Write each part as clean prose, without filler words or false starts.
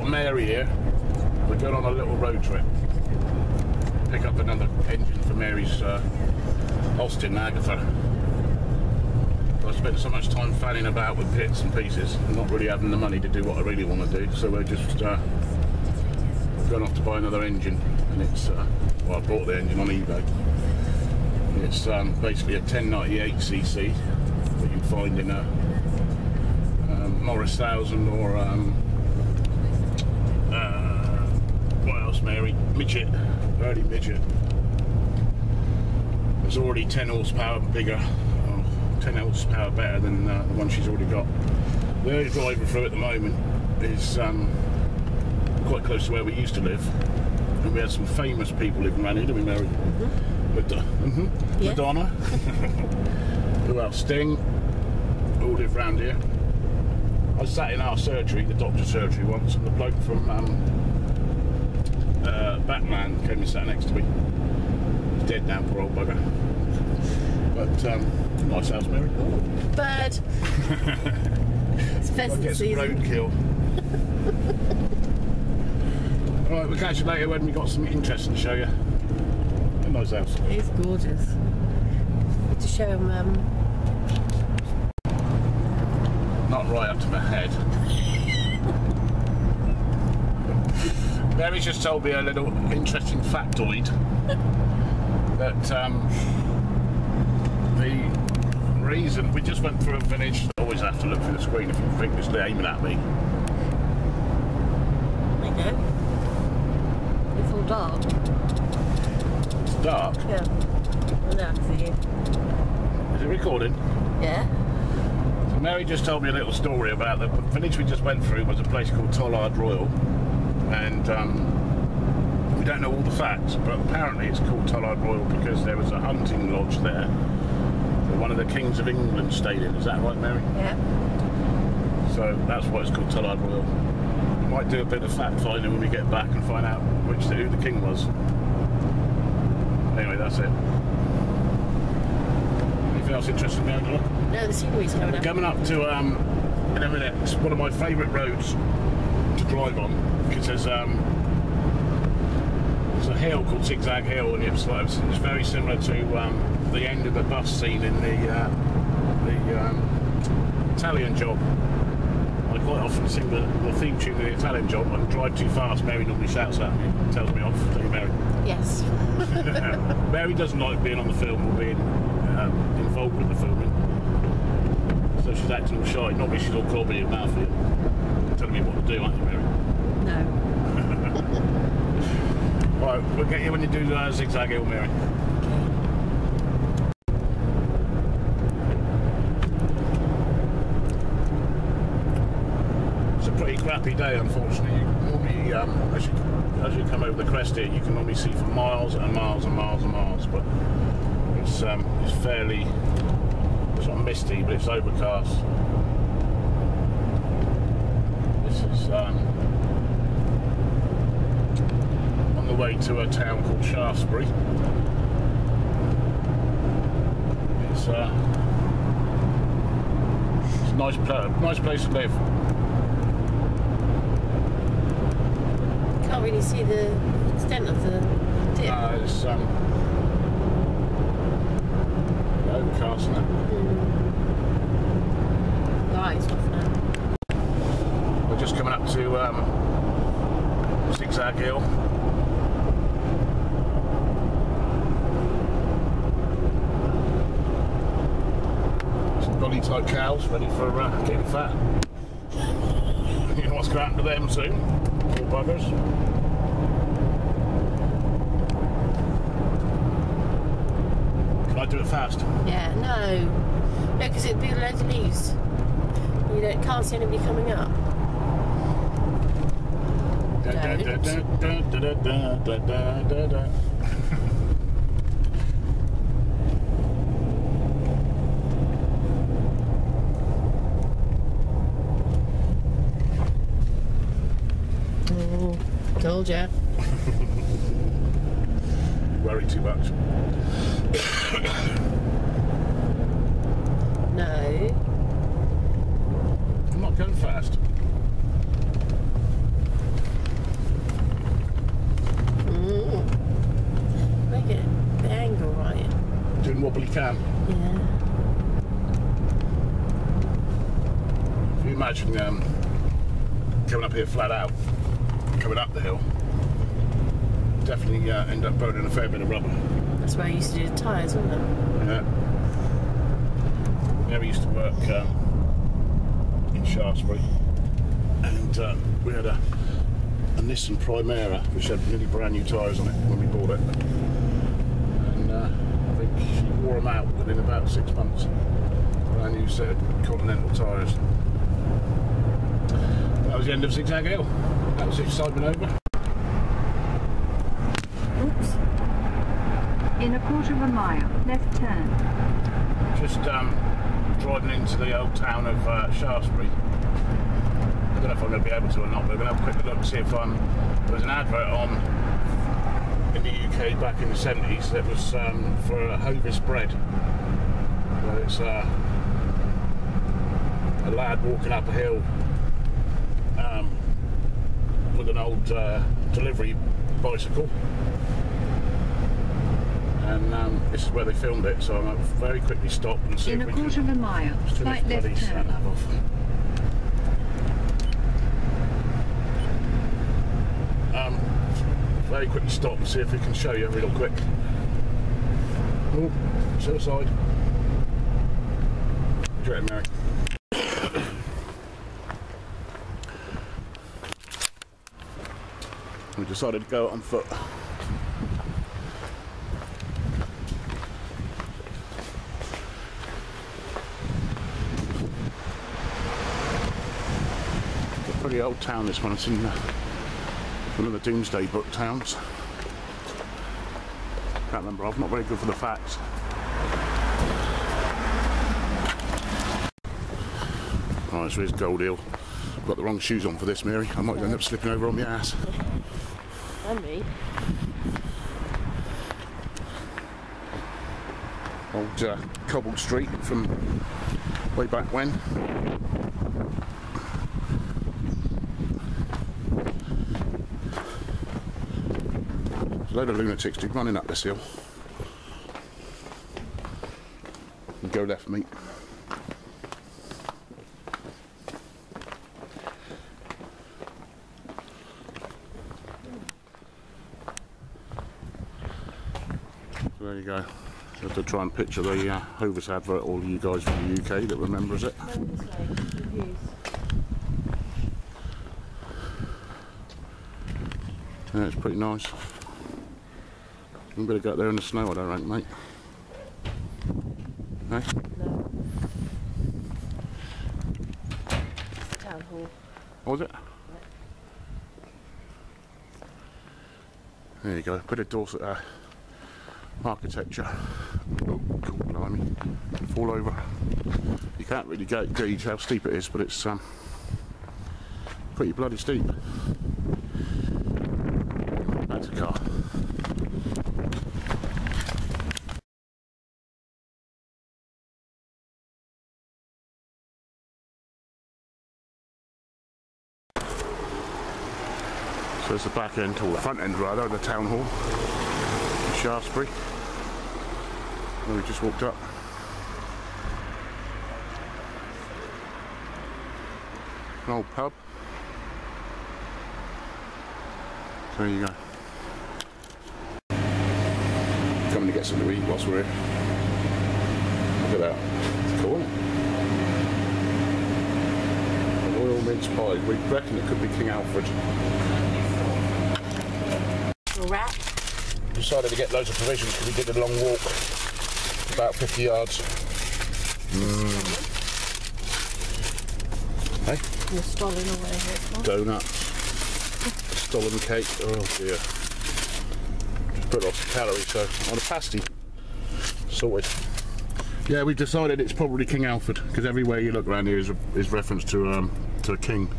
got Mary here. We're going on a little road trip. Pick up another engine for Mary's Austin Agatha. I spent so much time fanning about with bits and pieces and not really having the money to do what I really want to do, so we're just going off to buy another engine. And it's well, I bought the engine on eBay. It's basically a 1098cc that you find in a Morris 1000 or what else, Mary? Midget, early midget. It's already 10 horsepower bigger, 10 horsepower better than the one she's already got. The only driver through at the moment is quite close to where we used to live, and we had some famous people living around here, didn't we, Mary? Yeah. Madonna. Who else? Sting. All live around here. I sat in our surgery, the doctor's surgery once, and the bloke from Batman came and sat next to me. He's dead now, poor old bugger. But nice house, Mary. Bird. It's pheasant get some season. roadkill. Alright, we'll catch you later when we've got something interesting to show you. A nice house. It's gorgeous. To show him. Not right up to my head. Mary's just told me a little interesting factoid that the reason we just went through a village. Always have to look through the screen if you think it's aiming at me. There you go. It's all dark. It's dark. Yeah. I know, I can see you. Is it recording? Yeah. So Mary just told me a little story about the village we just went through was a place called Tollard Royal, and we don't know all the facts, but apparently it's called Tollard Royal because there was a hunting lodge there that one of the kings of England stayed in. Is that right, Mary? Yeah. So that's why it's called Tollard Royal. We might do a bit of fact finding when we get back and find out who the king was. Anyway, that's it. Anything else interesting, Mary? No, the scenery's coming We're up. coming up to in a minute. It's one of my favourite roads to drive on because there's a hill called Zigzag Hill, and it's very similar to the end of the bus scene in the Italian Job. I quite often sing the theme tune of the Italian Job. When I drive too fast, Mary normally shouts at me, tells me off. Tell you, Mary. Yes. Mary doesn't like being on the film or being involved with the filming, so she's acting all shy. Normally she's all clobby and mouthy, telling me what to do, aren't you, Mary? No. Right, we'll get you when you do Zigzag Hill, Mary. It's a pretty crappy day, unfortunately. Normally, as you come over the crest here, you can normally see for miles and miles and miles and miles, but it's fairly, it's not misty, but it's overcast. This is on the way to a town called Shaftesbury. It's a nice place to live. Can't really see the extent of the dip. It's overcast, isn't it? Right, it's off now. We're just coming up to Zigzag Hill. Some dolly type cows ready for getting fat. You know what's going to happen to them soon? Poor buggers. Can I do it fast? Yeah, no. No, because it'd be loads of leaves. You can't see anybody coming up. Oh, told ya. Worry too much. No. I'm not going fast. wobbly can. Yeah. If you imagine coming up here flat out, coming up the hill, definitely end up burning a fair bit of rubber. That's where I used to do the tyres, wasn't it? Yeah. Yeah, we used to work in Shaftesbury, and we had a Nissan Primera which had nearly brand new tyres on it when we bought it, and I think she wore them out within about 6 months. Brand new set of Continental tyres. That was the end of Zigzag Hill. That was excitement over. Oops. In a quarter of a mile, left turn. Just driving into the old town of Shaftesbury. I don't know if I'm going to be able to or not, but we're going to have a quick look and see if there was an advert on in the UK back in the 70s that was for Hovis bread. Well, it's a lad walking up a hill with an old delivery bicycle, and this is where they filmed it, so I'm going to very quickly stop and see In if a we quarter of a mile, can turn slight this bloody left turn. sat-nav off. Very quickly stop and see if we can show you real quick. Oh, to the side. What do you reckon, Mary? We decided to go on foot. It's a pretty old town, this one. It's in one of the Doomsday Book towns. Can't remember, I'm not very good for the facts. Right, so here's Gold Hill. I've got the wrong shoes on for this, Mary. I might end up slipping over on my ass. And me. Old cobbled street from way back when. There's a load of lunatics running up this hill. And go left, mate. So there you go. You have to try and picture the Hovis advert, all you guys from the UK that remembers it. Yeah, it's pretty nice. You better go out there in the snow, I don't reckon, mate. Eh? No. Town hall. What was it? There you go, bit of Dorset architecture. Oh, cool, blimey. Fall over. You can't really gauge how steep it is, but it's pretty bloody steep. That's a car. So it's the back end, or the front end rather, of the town hall in Shaftesbury, where we just walked up. An old pub. So there you go. Coming to get something to eat whilst we're here. Look at that. It's cool. An oil mince pie. We reckon it could be King Alfred. Wrap. Decided to get loads of provisions because we did a long walk, about 50 yards. Hey? You're stolen away here. Donuts, stolen cake. Oh dear. Just put lots of calories, so on a pasty. Sorted. Yeah, we've decided it's probably King Alfred because everywhere you look around here is reference to a king.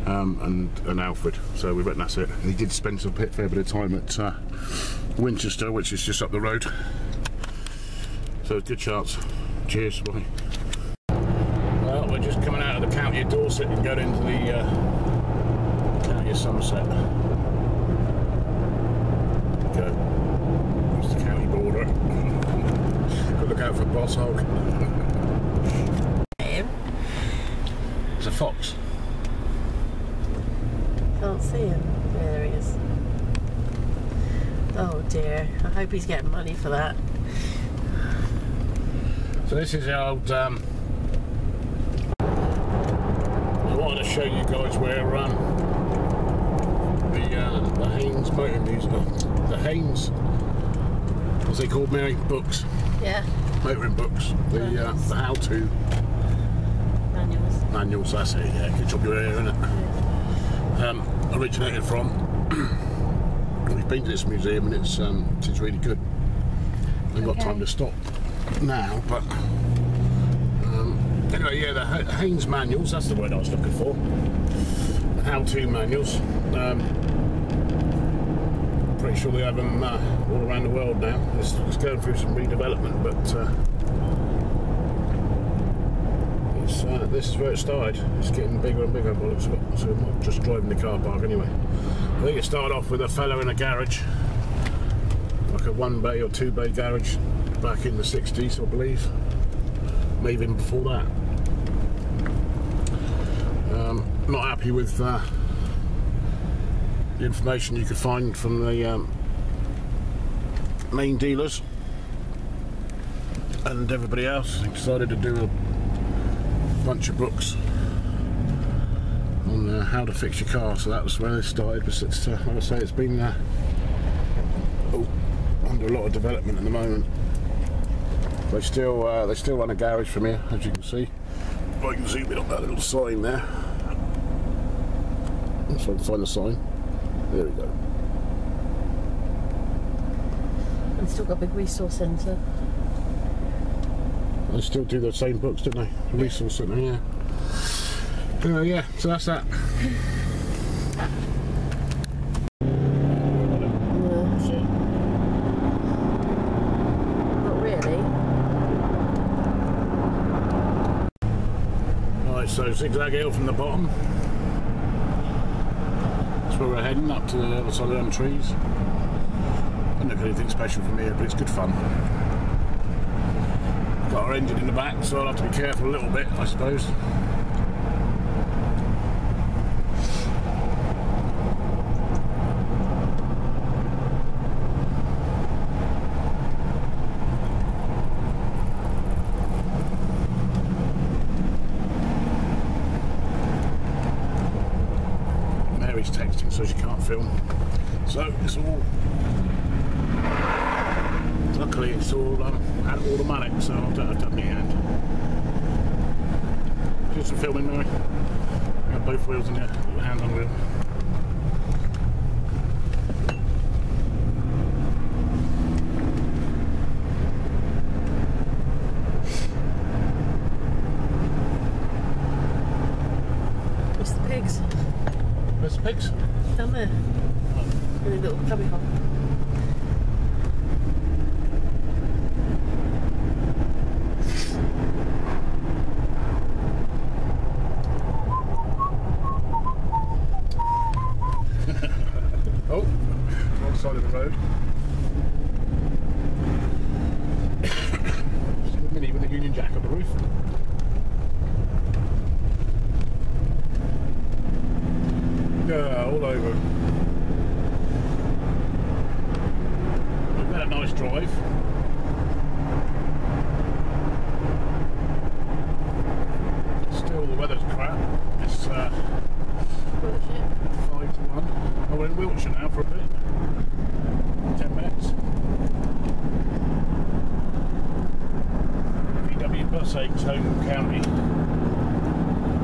And Alfred, so we reckon that's it. And he did spend a fair bit of time at Winchester, which is just up the road. So good chance. Cheers, bye. Well, we're just coming out of the county of Dorset and going into the county of Somerset. There we go. That's the county border. boss hog. Him? It's a fox. Can't see him. There he is. Oh dear. I hope he's getting money for that. So this is the old. I wanted to show you guys where the Haynes motor music, the Haynes, what's they called, Mary? Books. Yeah. Motoring books. The how-to manuals. That's it. Yeah, good job you're here, isn't it? Yeah. Originated from. We've been to this museum and it's really good. I haven't got time to stop now, but anyway, yeah, the Haynes manuals, that's the word I was looking for. The how-to manuals. Pretty sure they have them all around the world now. It's going through some redevelopment, but this is where it started. It's getting bigger and bigger, but so I'm not just driving the car park anyway. I think it started off with a fellow in a garage, like a 1-bay or 2-bay garage back in the 60s, I believe. Maybe even before that. Not happy with the information you could find from the main dealers and everybody else. They decided to do a bunch of books on how to fix your car, so that was where they started. But it's, like I say, it's been under a lot of development at the moment. They still run a garage from here, as you can see. I can zoom in on that little sign there. Let's try and find the sign. There we go. And still got a big resource centre. They still do the same books, don't they? The resource centre, yeah. Anyway, yeah, so that's that. Not really. Right, so Zigzag Hill from the bottom. That's where we're heading, up to the other side of them trees. I don't look anything special from here, but it's good fun. Got our engine in the back, so I'll have to be careful a little bit, I suppose. Mary's texting, so she can't film. So it's all. Luckily, it's all automatic, so I don't have to have my hand. Do some filming, Mary. Got both wheels in there, hand on wheel. What's the pigs? Where's the pigs? Down there. In a little cubby hole. Oh, wrong side of the road. Just a Mini with a Union Jack on the roof. Yeah, all over. We've had a nice drive. Still, the weather's crap. It's 5 to 1. Oh, we're in Wiltshire now for a bit. 10 minutes. VW bus 8's home county.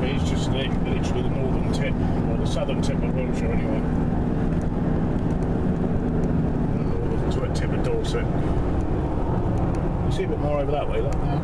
It's just literally the northern tip, or the southern tip of Wiltshire anyway. The northern tip of Dorset. You see a bit more over that way, look now.